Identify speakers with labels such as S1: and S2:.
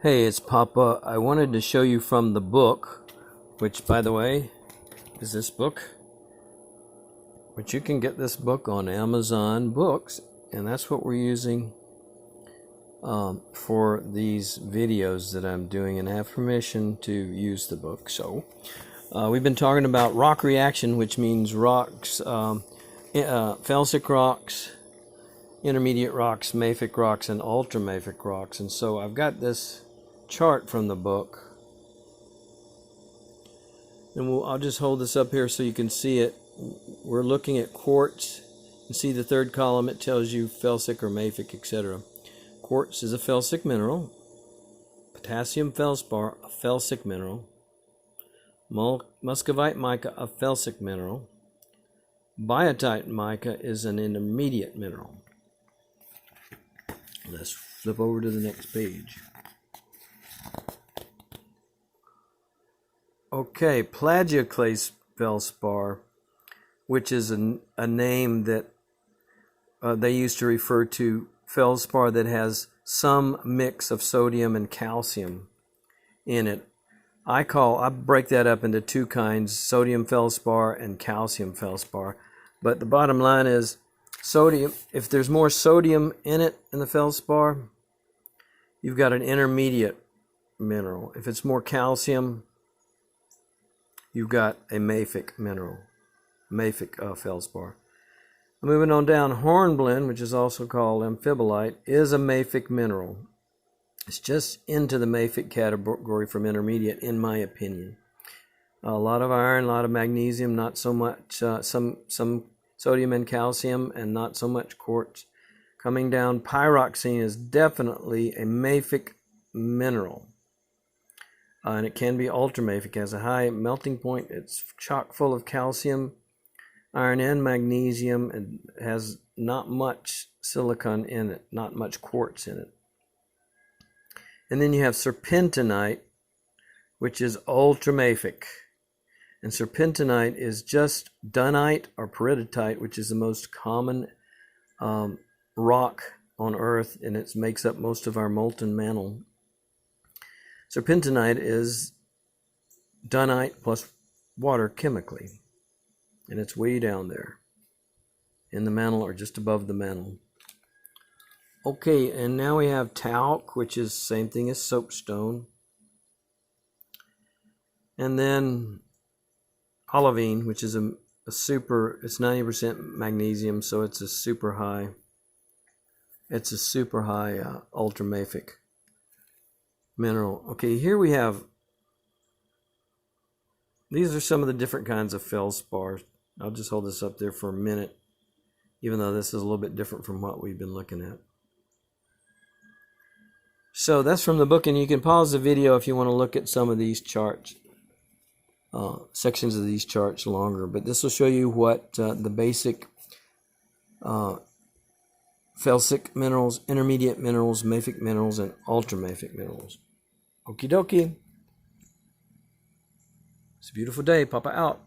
S1: Hey, it's Papa. I wanted to show you from the book, which, by the way, is this book. But you can get this book on Amazon Books, and that's what we're using for these videos that I'm doing, and I have permission to use the book. So, we've been talking about rock reaction, which means rocks, Felsic rocks, intermediate rocks, mafic rocks, and ultramafic rocks. And so I've got this chart from the book, and I'll just hold this up here so you can see it. We're looking at quartz, and see the third column, it tells you felsic or mafic, etc. Quartz is a felsic mineral. Potassium felspar, a felsic mineral. Muscovite mica, a felsic mineral. Biotite mica is an intermediate mineral. Let's flip over to the next page. Okay, Plagioclase Bellspar, which is a name that they used to refer to felspar that has some mix of sodium and calcium in it. I break that up into two kinds, sodium felspar and calcium felspar. But the bottom line is sodium, if there's more sodium in it in the felspar, you've got an intermediate mineral. If it's more calcium, you've got a mafic mineral, mafic felspar. Moving on down, hornblende, which is also called amphibolite, is a mafic mineral. It's just into the mafic category from intermediate, in my opinion. A lot of iron, a lot of magnesium, not so much, some sodium and calcium, and not so much quartz. Coming down, pyroxene is definitely a mafic mineral. And it can be ultramafic. It has a high melting point. It's chock full of calcium, iron, and magnesium, and has not much silicon in it, not much quartz in it. And then you have serpentonite, which is ultramafic. And serpentonite is just dunite or peridotite, which is the most common rock on Earth, and it makes up most of our molten mantle. Serpentonite is dunite plus water chemically, and it's way down there in the mantle or just above the mantle. Okay, and now we have talc, which is the same thing as soapstone. And then olivine, which is it's 90% magnesium, so it's a super high ultramafic mineral. Okay, here we have, these are some of the different kinds of felspar. I'll just hold this up there for a minute, even though this is a little bit different from what we've been looking at. So that's from the book, and you can pause the video if you want to look at some of these charts, sections of these charts longer. But this will show you what the basic felsic minerals, intermediate minerals, mafic minerals, and ultramafic minerals. Okie dokie. It's a beautiful day. Papa out.